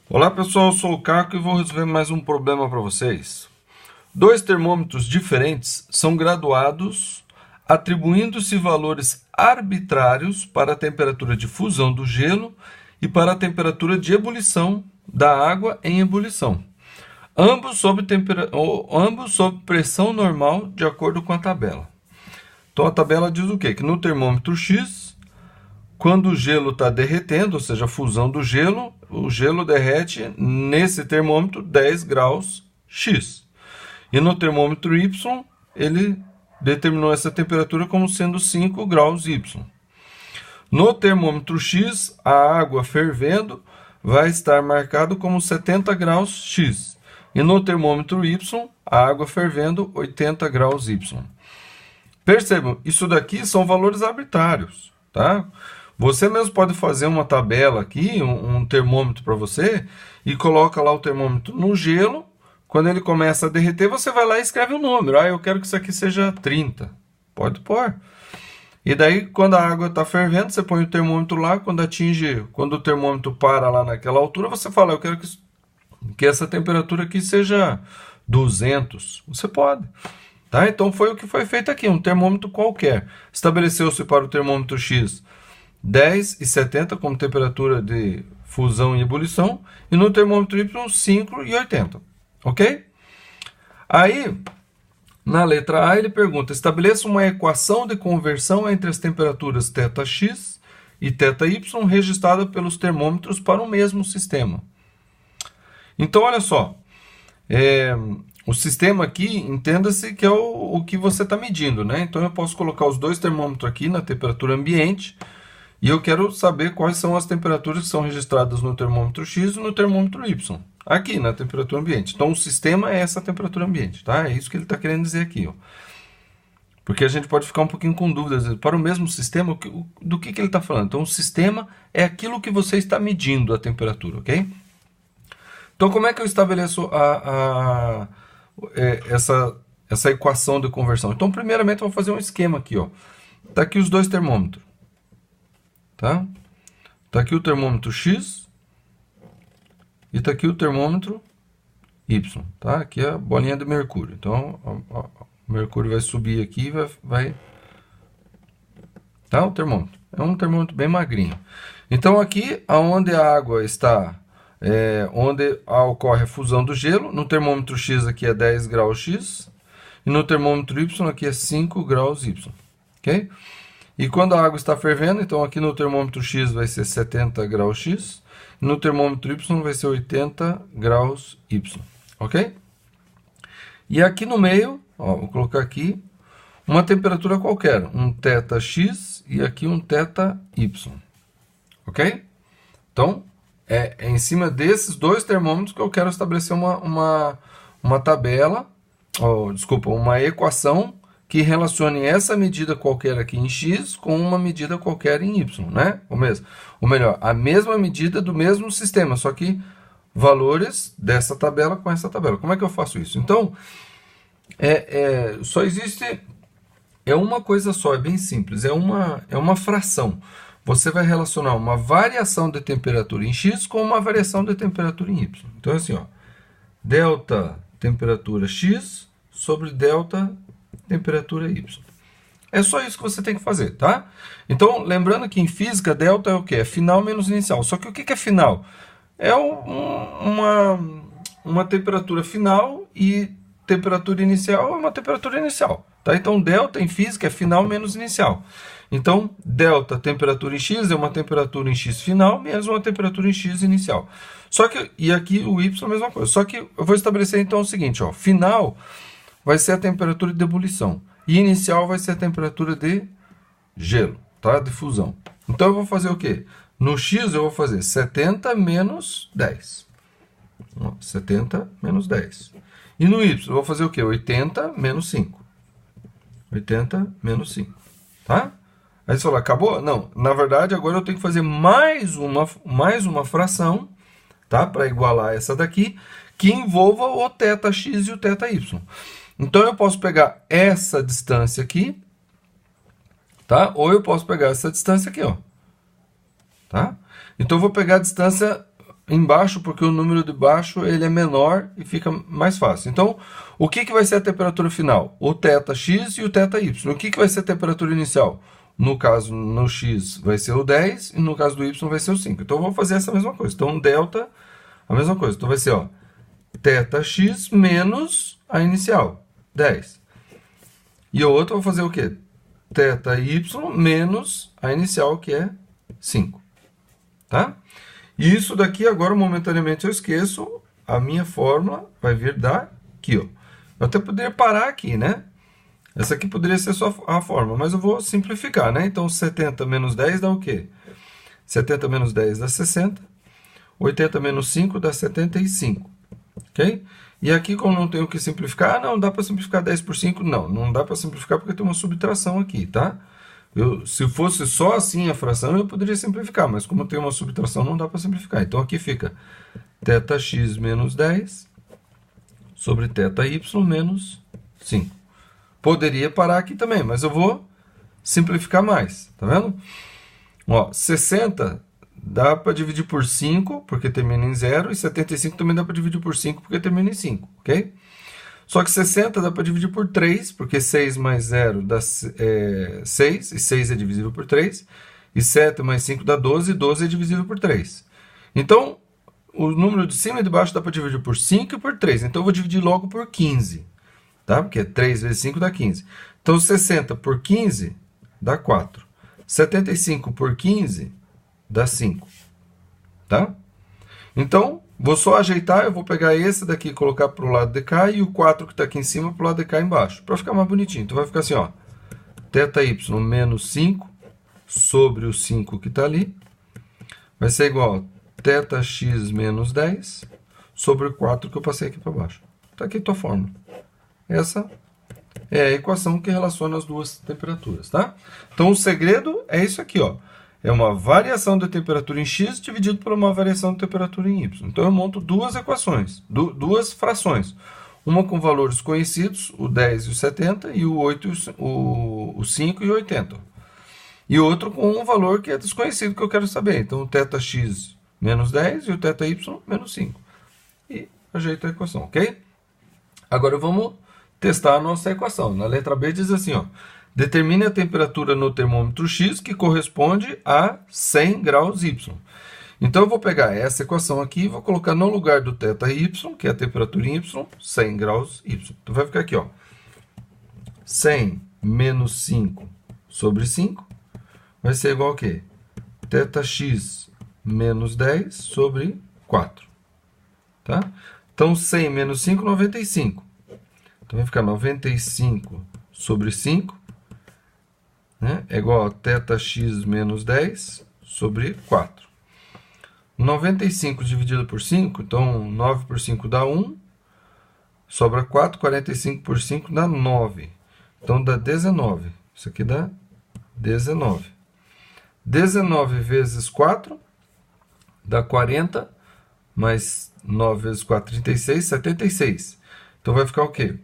Olá pessoal, eu sou o Caco e vou resolver mais um problema para vocês. Dois termômetros diferentes são graduados atribuindo-se valores arbitrários para a temperatura de fusão do gelo e para a temperatura de ebulição da água em ebulição. Ambos sob pressão normal de acordo com a tabela. Então a tabela diz o quê? Que no termômetro X, quando o gelo está derretendo, ou seja, a fusão do gelo, o gelo derrete nesse termômetro 10 graus X. E no termômetro Y, ele determinou essa temperatura como sendo 5 graus Y. No termômetro X, a água fervendo vai estar marcado como 70 graus X. E no termômetro Y, a água fervendo 80 graus Y. Percebam, isso daqui são valores arbitrários, tá? Você mesmo pode fazer uma tabela aqui, um termômetro para você, e coloca lá o termômetro no gelo. Quando ele começa a derreter, você vai lá e escreve um número. Eu quero que isso aqui seja 30. Pode pôr. E daí, quando a água está fervendo, você põe o termômetro lá. Quando o termômetro para lá naquela altura, você fala, eu quero que essa temperatura aqui seja 200. Você pode. Tá? Então, foi o que foi feito aqui, um termômetro qualquer. Estabeleceu-se para o termômetro X 10 e 70 como temperatura de fusão e ebulição, e no termômetro Y 5 e 80, ok? Aí, na letra A, ele pergunta, estabeleça uma equação de conversão entre as temperaturas θx e θy registrada pelos termômetros para o mesmo sistema. Então, olha só, o sistema aqui, entenda-se que é o que você está medindo, né? Então, eu posso colocar os dois termômetros aqui na temperatura ambiente, e eu quero saber quais são as temperaturas que são registradas no termômetro X e no termômetro Y. Aqui, na temperatura ambiente. Então, o sistema é essa temperatura ambiente, tá? É isso que ele está querendo dizer aqui, ó. Porque a gente pode ficar um pouquinho com dúvidas. Para o mesmo sistema, do que ele está falando? Então, o sistema é aquilo que você está medindo a temperatura, ok? Então, como é que eu estabeleço essa equação de conversão? Então, primeiramente, eu vou fazer um esquema aqui, ó. Tá aqui os dois termômetros. Tá? Tá aqui o termômetro X e tá aqui o termômetro Y, tá? Aqui é a bolinha de mercúrio. Então, o mercúrio vai subir aqui e vai... Tá? O termômetro. É um termômetro bem magrinho. Então, aqui, onde a água está, onde ocorre a fusão do gelo, no termômetro X aqui é 10 graus X e no termômetro Y aqui é 5 graus Y, ok? E quando a água está fervendo, então aqui no termômetro X vai ser 70 graus X, e no termômetro Y vai ser 80 graus Y, ok? E aqui no meio, ó, vou colocar aqui uma temperatura qualquer, um θx e aqui um θy, ok? Então, é em cima desses dois termômetros que eu quero estabelecer uma tabela, uma equação que relacione essa medida qualquer aqui em X com uma medida qualquer em Y, né? Ou melhor, a mesma medida do mesmo sistema, só que valores dessa tabela com essa tabela. Como é que eu faço isso? Então, só existe... É uma coisa só, é bem simples, é uma fração. Você vai relacionar uma variação de temperatura em X com uma variação de temperatura em Y. Então, assim, ó, delta temperatura X sobre delta temperatura Y. É só isso que você tem que fazer, tá? Então, lembrando que em física, delta é o quê? É final menos inicial. Só que o que é final? É uma temperatura final e temperatura inicial é uma temperatura inicial, tá? Então, delta em física é final menos inicial. Então, delta temperatura em X é uma temperatura em X final menos uma temperatura em X inicial. Só que, e aqui o Y é a mesma coisa. Só que eu vou estabelecer então o seguinte, ó, final vai ser a temperatura de ebulição. E inicial vai ser a temperatura de gelo, tá? De fusão. Então, eu vou fazer o quê? No X, eu vou fazer 70 menos 10. 70 menos 10. E no Y, eu vou fazer o quê? 80 menos 5. 80 menos 5. Tá? Aí você fala, acabou? Não. Na verdade, agora eu tenho que fazer mais uma fração, tá? Para igualar essa daqui, que envolva o θx e o θy. Então, eu posso pegar essa distância aqui, tá? Ou eu posso pegar essa distância aqui, ó. Tá? Então, eu vou pegar a distância embaixo, porque o número de baixo ele é menor e fica mais fácil. Então, o que vai ser a temperatura final? O θx e o θy. O que vai ser a temperatura inicial? No caso, no x vai ser o 10 e no caso do y vai ser o 5. Então, eu vou fazer essa mesma coisa. Então, delta, a mesma coisa. Então, vai ser, ó, θx menos a inicial, 10. E o outro eu vou fazer o quê? θy menos a inicial, que é 5. Tá? E isso daqui, agora, momentaneamente, eu esqueço. A minha fórmula vai vir daqui, ó. Eu até poderia parar aqui, né? Essa aqui poderia ser só a fórmula, mas eu vou simplificar, né? Então, 70 menos 10 dá o quê? 70 menos 10 dá 60. 80 menos 5 dá 75. Ok? E aqui, como não tenho que simplificar, não dá para simplificar 10 por 5? Não, não dá para simplificar porque tem uma subtração aqui, tá? Se fosse só assim a fração, eu poderia simplificar, mas como tem uma subtração, não dá para simplificar. Então, aqui fica θx menos 10 sobre θy menos 5. Poderia parar aqui também, mas eu vou simplificar mais, tá vendo? Ó, 60 dá para dividir por 5, porque termina em 0, e 75 também dá para dividir por 5, porque termina em 5, ok? Só que 60 dá para dividir por 3, porque 6 mais 0 dá 6, e 6 é divisível por 3. E 7 mais 5 dá 12, e 12 é divisível por 3. Então, o número de cima e de baixo dá para dividir por 5 e por 3. Então, eu vou dividir logo por 15. Tá? Porque 3 vezes 5 dá 15. Então, 60 por 15 dá 4. 75 por 15 dá 5. Tá? Então, vou só ajeitar, eu vou pegar esse daqui e colocar para o lado de cá e o 4 que está aqui em cima para o lado de cá embaixo, para ficar mais bonitinho. Então vai ficar assim, ó, θy menos 5 sobre o 5 que está ali, vai ser igual a θx menos 10 sobre o 4 que eu passei aqui para baixo. Está aqui a tua fórmula. Essa é a equação que relaciona as duas temperaturas, tá? Então o segredo é isso aqui, ó. É uma variação da temperatura em x dividido por uma variação de temperatura em y. Então, eu monto duas equações, duas frações. Uma com valores conhecidos, o 10 e o 70, e o 8, o 5 e o 80. E outro com um valor que é desconhecido, que eu quero saber. Então, o θx menos 10 e o θy menos 5. E ajeito a equação, ok? Agora, vamos testar a nossa equação. Na letra B diz assim, ó. Determine a temperatura no termômetro X que corresponde a 100 graus Y. Então, eu vou pegar essa equação aqui e vou colocar no lugar do θy, que é a temperatura em Y, 100 graus Y. Então, vai ficar aqui, ó, 100 menos 5 sobre 5 vai ser igual a quê? θx menos 10 sobre 4. Tá? Então, 100 menos 5, 95. Então, vai ficar 95 sobre 5. Né? É igual a θx menos 10 sobre 4. 95 dividido por 5, então 9 por 5 dá 1, sobra 4, 45 por 5 dá 9. Então dá 19. Isso aqui dá 19. 19 vezes 4 dá 40, mais 9 vezes 4, 36, 76. Então vai ficar o quê?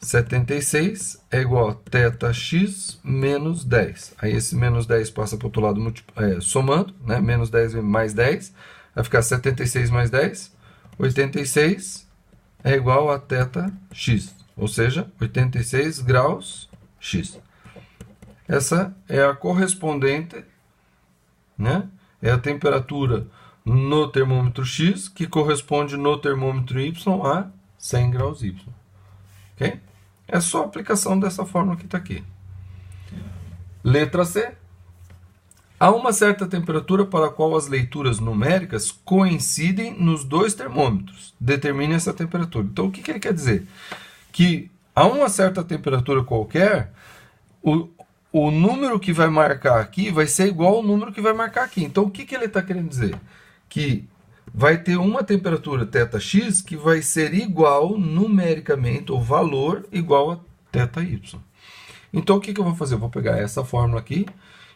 76 é igual a θx menos 10. Aí esse menos 10 passa para o outro lado somando, né? Menos 10 mais 10. Vai ficar 76 mais 10. 86 é igual a θx. Ou seja, 86 graus x. Essa é a correspondente, né? É a temperatura no termômetro X que corresponde no termômetro Y a 100 graus Y. Ok? É só a aplicação dessa fórmula que está aqui. Letra C. Há uma certa temperatura para a qual as leituras numéricas coincidem nos dois termômetros. Determine essa temperatura. Então, o que ele quer dizer? Que a uma certa temperatura qualquer, o número que vai marcar aqui vai ser igual ao número que vai marcar aqui. Então, o que ele está querendo dizer? Que vai ter uma temperatura θx que vai ser igual numericamente, o valor igual a θy. Então, o que eu vou fazer? Eu vou pegar essa fórmula aqui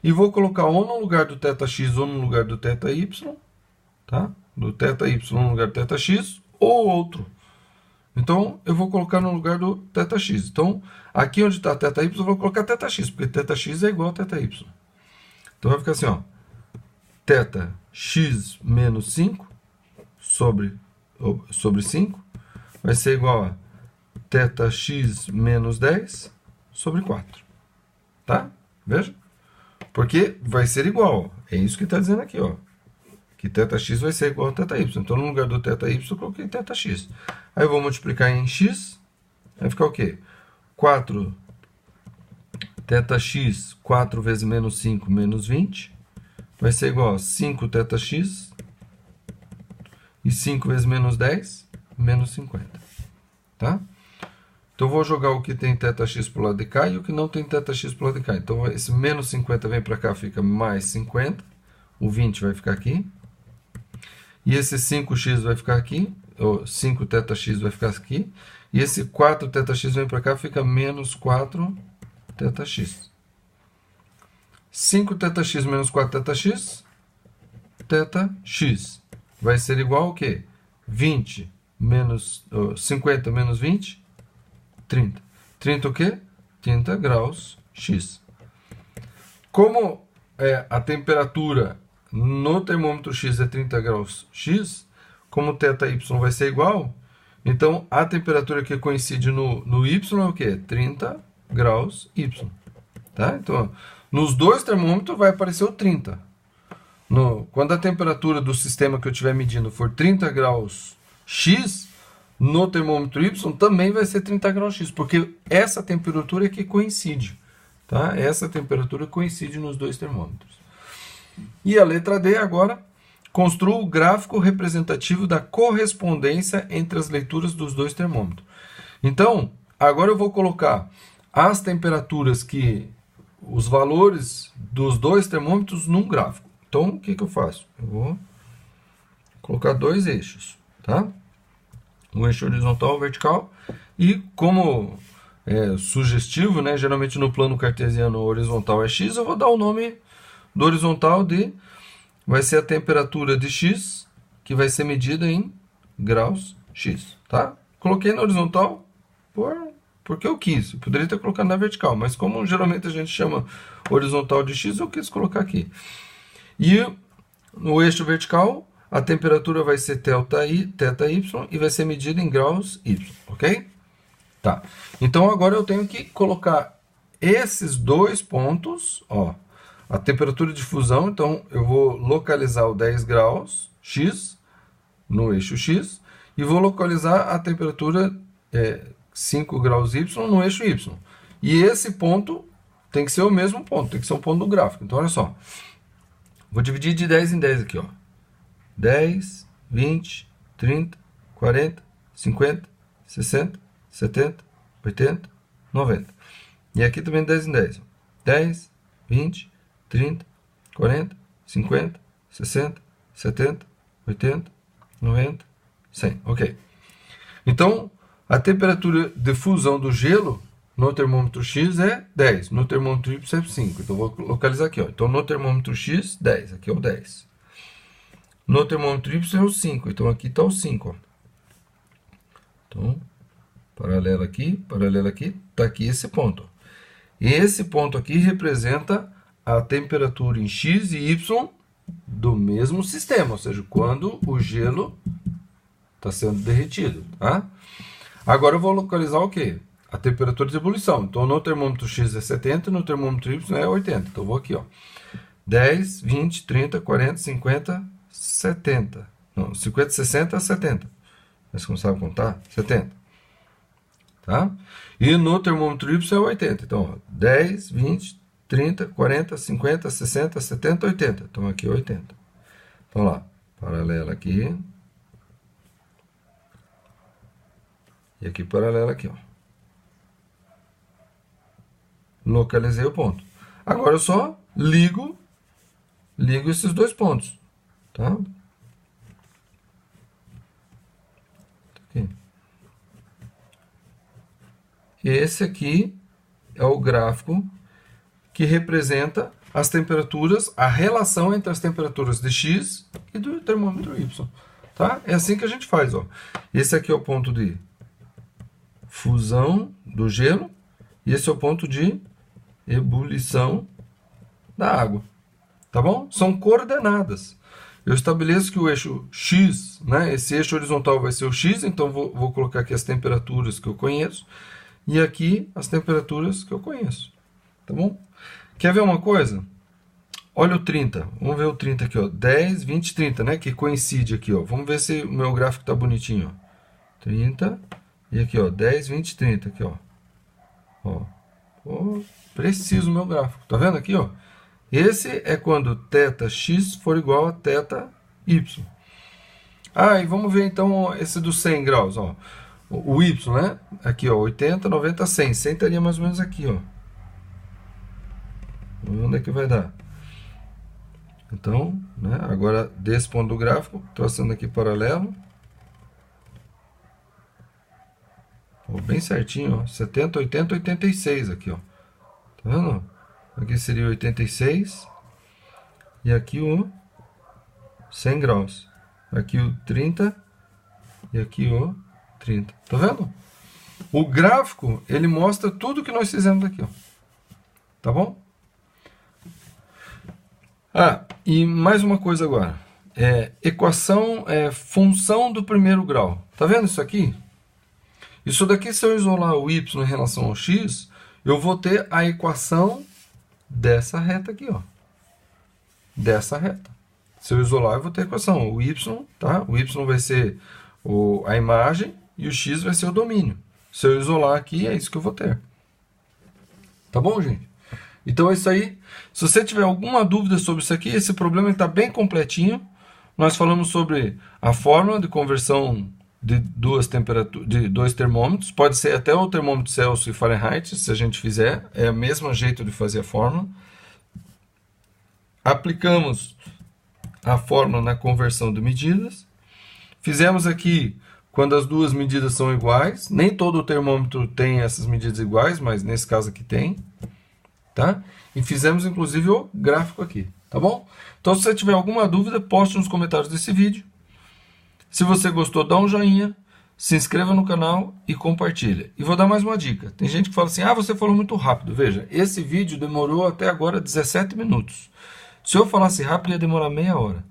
e vou colocar ou no lugar do θx ou no lugar do θy, tá? Do θy no lugar do θx ou outro. Então, eu vou colocar no lugar do θx. Então, aqui onde está θy, eu vou colocar θx, porque θx é igual a θy. Então, vai ficar assim, ó, θx menos 5 sobre 5 vai ser igual a θx menos 10 sobre 4. Tá? Veja. Porque vai ser igual. É isso que está dizendo aqui, ó. Que θx vai ser igual a θy. Então, no lugar do θy, eu coloquei θx. Aí eu vou multiplicar em x. Vai ficar o quê? 4 θx, 4 vezes menos 5, menos 20. Vai ser igual a 5 θx. E 5 vezes menos 10, menos 50. Tá? Então, eu vou jogar o que tem θx para o lado de cá e o que não tem θx para o lado de cá. Então, esse menos 50 vem para cá, fica mais 50. O 20 vai ficar aqui. E esse 5x vai ficar aqui. Ou 5 θx vai ficar aqui. E esse 4 θx vem para cá, fica menos 4 θx. 5 θx menos 4 θx. θx vai ser igual ao quê? 20 menos 50 menos 20, 30. 30 o quê? 30 graus x. Como a temperatura no termômetro x é 30 graus x, como θy vai ser igual, então a temperatura que coincide no y é o quê? 30 graus y. Tá? Então, nos dois termômetros vai aparecer o 30. Quando a temperatura do sistema que eu estiver medindo for 30 graus x, no termômetro y também vai ser 30 graus x, porque essa temperatura é que coincide. Tá? Essa temperatura coincide nos dois termômetros. E a letra D agora, construa o gráfico representativo da correspondência entre as leituras dos dois termômetros. Então, agora eu vou colocar as temperaturas os valores dos dois termômetros num gráfico. Então, o que eu faço? Eu vou colocar dois eixos, tá? Um eixo horizontal e um vertical. E como é sugestivo, né? Geralmente no plano cartesiano horizontal é x, eu vou dar o nome do horizontal de... vai ser a temperatura de x, que vai ser medida em graus x, tá? Coloquei na horizontal porque eu quis. Eu poderia ter colocado na vertical, mas como geralmente a gente chama horizontal de x, eu quis colocar aqui. E no eixo vertical, a temperatura vai ser θy e vai ser medida em graus y, ok? Tá. Então, agora eu tenho que colocar esses dois pontos, ó, a temperatura de fusão, então eu vou localizar o 10 graus x no eixo x e vou localizar a temperatura 5 graus y no eixo y. E esse ponto tem que ser o mesmo ponto, tem que ser um ponto do gráfico. Então, olha só. Vou dividir de 10 em 10 aqui, ó. 10, 20, 30, 40, 50, 60, 70, 80, 90. E aqui também 10 em 10. 10, 20, 30, 40, 50, 60, 70, 80, 90, 100. Ok. Então, a temperatura de fusão do gelo no termômetro x é 10, no termômetro y é 5. Então, vou localizar aqui, ó. Então, no termômetro x, 10. Aqui é o 10. No termômetro y é o 5. Então, aqui está o 5, ó. Então, paralelo aqui, está aqui esse ponto, ó. E esse ponto aqui representa a temperatura em x e y do mesmo sistema, ou seja, quando o gelo está sendo derretido, tá? Agora eu vou localizar o quê? A temperatura de ebulição. Então, no termômetro x é 70 e no termômetro y é 80. Então, eu vou aqui, ó. 10, 20, 30, 40, 50, 70. Não, 50, 60, 70. Mas como sabe contar? 70. Tá? E no termômetro y é 80. Então, ó, 10, 20, 30, 40, 50, 60, 70, 80. Então, aqui é 80. Então, lá. Paralela aqui. E aqui paralela aqui, ó. Localizei o ponto. Agora eu só ligo esses dois pontos, tá? Aqui. Esse aqui é o gráfico que representa as temperaturas, a relação entre as temperaturas de x e do termômetro y, tá? É assim que a gente faz, ó. Esse aqui é o ponto de fusão do gelo e esse é o ponto de ebulição da água, tá bom? São coordenadas. eu estabeleço que o eixo X, né, esse eixo horizontal vai ser o X, então vou colocar aqui as temperaturas que eu conheço, e aqui as temperaturas que eu conheço, tá bom? Quer ver uma coisa? Olha o 30, vamos ver o 30 aqui, ó, 10, 20, 30, né, que coincide aqui, ó. Vamos ver se o meu gráfico tá bonitinho, ó. 30, e aqui, ó, 10, 20, 30, aqui, ó. Ó, preciso o meu gráfico, tá vendo aqui, ó? Esse é quando θx for igual a θy. Ah, e vamos ver então esse dos 100 graus, ó. O y, né? Aqui, ó, 80, 90, 100. 100 estaria mais ou menos aqui, ó. Vamos ver onde é que vai dar. Então, né, agora desse ponto do gráfico, traçando aqui paralelo. Ó, bem certinho, ó. 70, 80, 86 aqui, ó. Tá vendo? Aqui seria 86. E aqui o 100 graus. Aqui o 30. E aqui o 30. Tá vendo? O gráfico, ele mostra tudo que nós fizemos aqui, ó. Tá bom? Ah, e mais uma coisa agora. Equação, função do primeiro grau. Tá vendo isso aqui? Isso daqui, se eu isolar o y em relação ao x, eu vou ter a equação dessa reta aqui, ó. Dessa reta. Se eu isolar, eu vou ter a equação. O y, tá? O y vai ser a imagem e o x vai ser o domínio. Se eu isolar aqui, é isso que eu vou ter. Tá bom, gente? Então é isso aí. Se você tiver alguma dúvida sobre isso aqui, esse problema está bem completinho. Nós falamos sobre a fórmula de conversão de dois termômetros. Pode ser até o termômetro Celsius e Fahrenheit, se a gente fizer. É o mesmo jeito de fazer a fórmula. Aplicamos a fórmula na conversão de medidas. Fizemos aqui quando as duas medidas são iguais. Nem todo termômetro tem essas medidas iguais, mas nesse caso aqui tem. Tá? E fizemos inclusive o gráfico aqui, tá bom? Então se você tiver alguma dúvida, poste nos comentários desse vídeo. Se você gostou, dá um joinha, se inscreva no canal e compartilha. E vou dar mais uma dica. Tem gente que fala assim, ah, você falou muito rápido. Veja, esse vídeo demorou até agora 17 minutos. Se eu falasse rápido, ia demorar meia hora.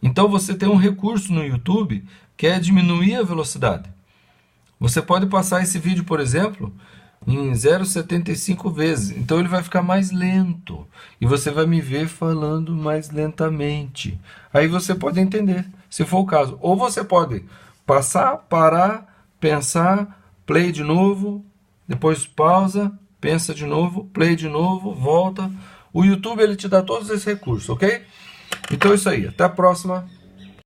Então você tem um recurso no YouTube que é diminuir a velocidade. Você pode passar esse vídeo, por exemplo, em 0,75 vezes. Então ele vai ficar mais lento. E você vai me ver falando mais lentamente. Aí você pode entender, se for o caso. Ou você pode passar, parar, pensar, play de novo, depois pausa, pensa de novo, play de novo, volta. O YouTube ele te dá todos esses recursos, ok? Então é isso aí. Até a próxima.